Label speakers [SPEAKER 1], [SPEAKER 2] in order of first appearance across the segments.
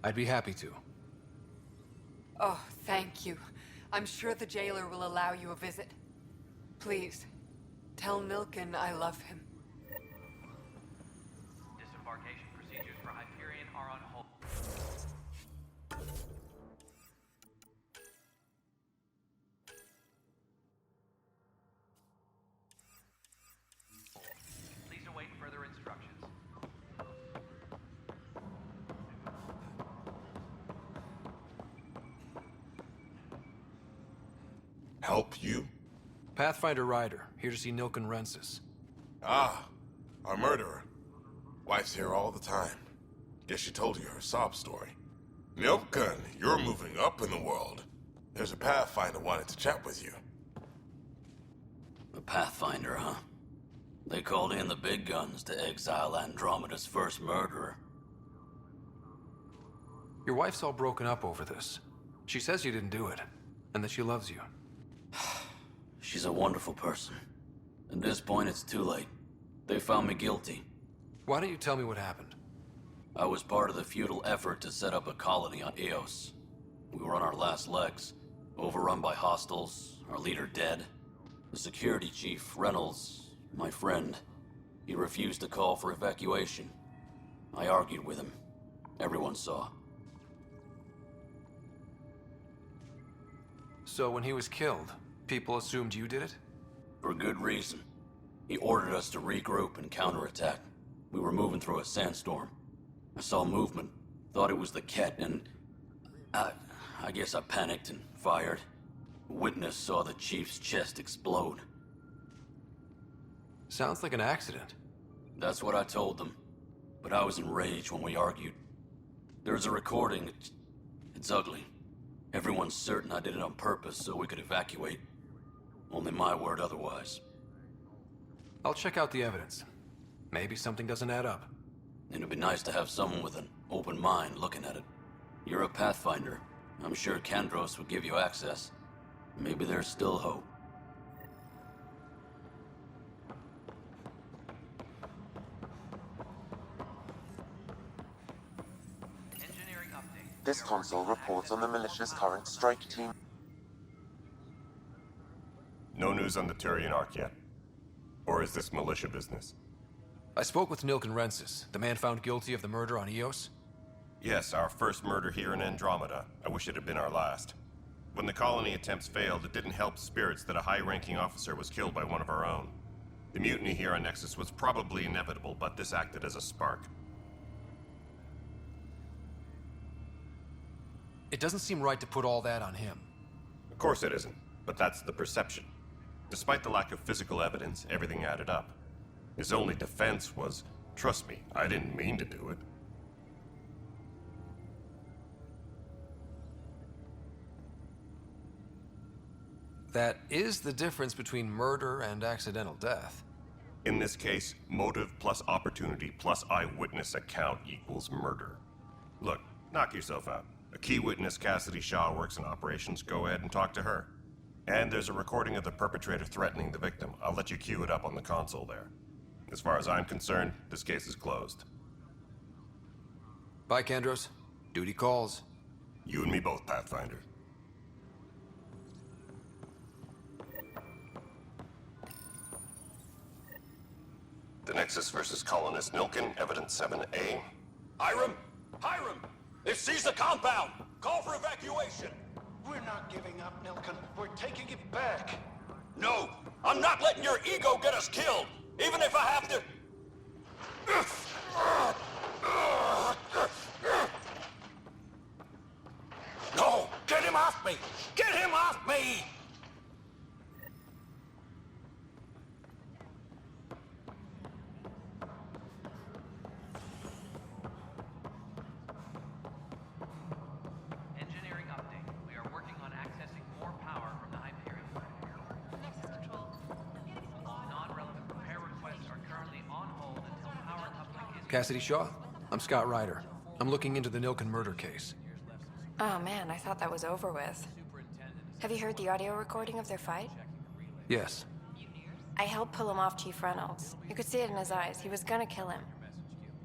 [SPEAKER 1] I'd be happy to.
[SPEAKER 2] Oh, thank you. I'm sure the jailer will allow you a visit. Please, tell Nilken I love him.
[SPEAKER 3] Disembarkation procedures for Hyperion are on hold. Please await further instructions.
[SPEAKER 4] Help you?
[SPEAKER 1] Pathfinder Ryder, here to see Nilken Rensis.
[SPEAKER 4] Ah, our murderer. Wife's here all the time. Guess she told you her sob story. Nilken, you're moving up in the world. There's a Pathfinder wanted to chat with you.
[SPEAKER 5] A Pathfinder, huh? They called in the big guns to exile Andromeda's first murderer.
[SPEAKER 1] Your wife's all broken up over this. She says you didn't do it, and that she loves you.
[SPEAKER 5] She's a wonderful person. At this point, it's too late. They found me guilty.
[SPEAKER 1] Why don't you tell me what happened?
[SPEAKER 5] I was part of the futile effort to set up a colony on Eos. We were on our last legs, overrun by hostiles, our leader dead. The security chief, Reynolds, my friend, he refused to call for evacuation. I argued with him. Everyone saw.
[SPEAKER 1] So when he was killed, people assumed you did it?
[SPEAKER 5] For good reason. He ordered us to regroup and counterattack. We were moving through a sandstorm. I saw movement, thought it was the Ket, and I guess I panicked and fired. A witness saw the chief's chest explode.
[SPEAKER 1] Sounds like an accident.
[SPEAKER 5] That's what I told them. But I was enraged when we argued. There's a recording. It's ugly. Everyone's certain I did it on purpose so we could evacuate. Only my word otherwise.
[SPEAKER 1] I'll check out the evidence. Maybe something doesn't add up.
[SPEAKER 5] It'd be nice to have someone with an open mind looking at it. You're a Pathfinder. I'm sure Kandros would give you access. Maybe there's still hope.
[SPEAKER 3] Engineering update.
[SPEAKER 6] This console reports on the militia's current strike team.
[SPEAKER 7] No news on the Turian Ark yet? Or is this militia business?
[SPEAKER 1] I spoke with Nilken Rensis, the man found guilty of the murder on Eos.
[SPEAKER 7] Yes, our first murder here in Andromeda. I wish it had been our last. When the colony attempts failed, it didn't help spirits that a high-ranking officer was killed by one of our own. The mutiny here on Nexus was probably inevitable, but this acted as a spark.
[SPEAKER 1] It doesn't seem right to put all that on him.
[SPEAKER 7] Of course it isn't, but that's the perception. Despite the lack of physical evidence, everything added up. His only defense was, trust me, I didn't mean to do it.
[SPEAKER 1] That is the difference between murder and accidental death.
[SPEAKER 7] In this case, motive plus opportunity plus eyewitness account equals murder. Look, knock yourself out. A key witness, Cassidy Shaw, works in operations. Go ahead and talk to her. And there's a recording of the perpetrator threatening the victim. I'll let you cue it up on the console there. As far as I'm concerned, this case is closed.
[SPEAKER 1] Bye, Kandros. Duty calls.
[SPEAKER 7] You and me both, Pathfinder. The Nexus versus Colonist Nilken, Evidence 7A.
[SPEAKER 8] Hiram! Hiram! They've seized the compound! Call for evacuation!
[SPEAKER 9] We're not giving up, Nilken. We're taking it back.
[SPEAKER 8] No! I'm not letting your ego get us killed! Even if I have to... No! Get him off me! Get him off me!
[SPEAKER 3] Engineering update. We are working on accessing more power from the Hyperion.
[SPEAKER 10] Nexus Control.
[SPEAKER 3] All non-relevant repair requests are currently on hold until power coupling is...
[SPEAKER 1] Cassidy Shaw, I'm Scott Ryder. I'm looking into the Nilken murder case.
[SPEAKER 10] Oh man, I thought that was over with. Have you heard the audio recording of their fight?
[SPEAKER 1] Yes.
[SPEAKER 10] I helped pull him off Chief Reynolds. You could see it in his eyes. He was gonna kill him.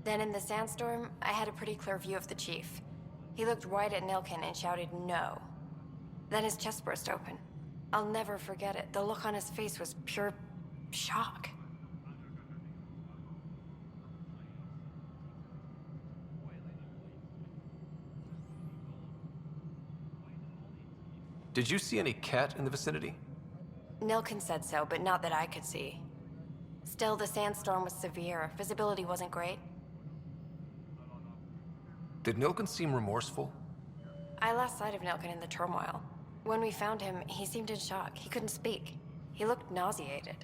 [SPEAKER 10] Then in the sandstorm, I had a pretty clear view of the chief. He looked right at Nilkin and shouted no. Then his chest burst open. I'll never forget it. The look on his face was pure shock.
[SPEAKER 1] Did you see any cat in the vicinity?
[SPEAKER 10] Nilkin said so, but not that I could see. Still, the sandstorm was severe. Visibility wasn't great.
[SPEAKER 1] Did Nilkin seem remorseful?
[SPEAKER 10] I lost sight of Nilkin in the turmoil. When we found him, he seemed in shock. He couldn't speak. He looked nauseated.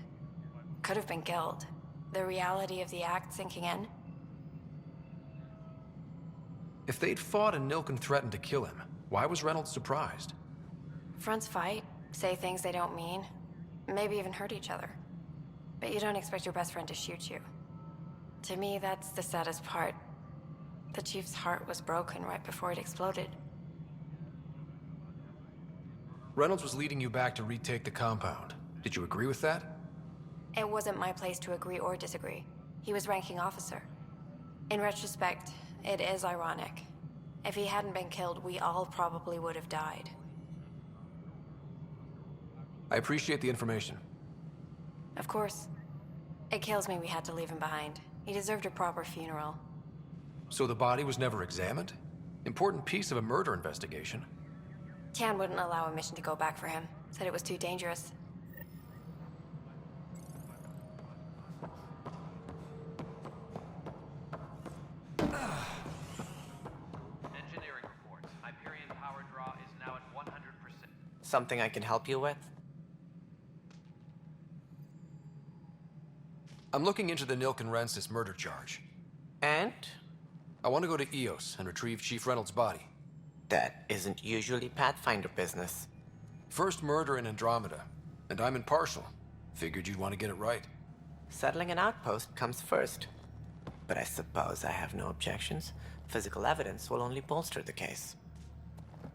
[SPEAKER 10] Could have been killed. The reality of the act sinking in.
[SPEAKER 1] If they'd fought and Nilkin threatened to kill him, why was Reynolds surprised?
[SPEAKER 10] Fronts fight, say things they don't mean, maybe even hurt each other. But you don't expect your best friend to shoot you. To me, that's the saddest part. The Chief's heart was broken right before it exploded.
[SPEAKER 1] Reynolds was leading you back to retake the compound. Did you agree with that?
[SPEAKER 10] It wasn't my place to agree or disagree. He was ranking officer. In retrospect, it is ironic. If he hadn't been killed, we all probably would have died.
[SPEAKER 1] I appreciate the information.
[SPEAKER 10] Of course. It kills me we had to leave him behind. He deserved a proper funeral.
[SPEAKER 1] So the body was never examined? Important piece of a murder investigation.
[SPEAKER 10] Tian wouldn't allow a mission to go back for him. Said it was too dangerous.
[SPEAKER 3] Engineering report. Hyperion power draw is now at 100%.
[SPEAKER 11] Something I can help you with?
[SPEAKER 1] I'm looking into the Nilkin-Rensis murder charge.
[SPEAKER 11] And?
[SPEAKER 1] I want to go to EOS and retrieve Chief Reynolds' body.
[SPEAKER 11] That isn't usually Pathfinder business.
[SPEAKER 1] First murder in Andromeda, and I'm impartial. Figured you'd want to get it right.
[SPEAKER 11] Settling an outpost comes first. But I suppose I have no objections. Physical evidence will only bolster the case.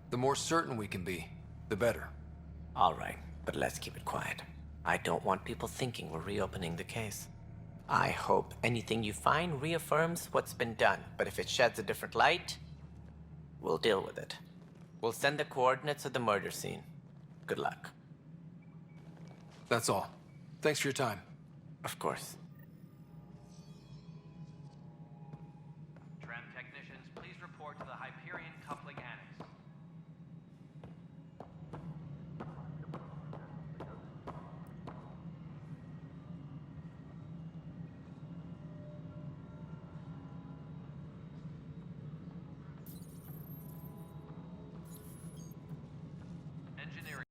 [SPEAKER 1] The more certain we can be, the better.
[SPEAKER 11] All right, but let's keep it quiet. I don't want people thinking we're reopening the case. I hope anything you find reaffirms what's been done, but if it sheds a different light, we'll deal with it. We'll send the coordinates of the murder scene. Good luck.
[SPEAKER 1] That's all. Thanks for your time.
[SPEAKER 11] Of course.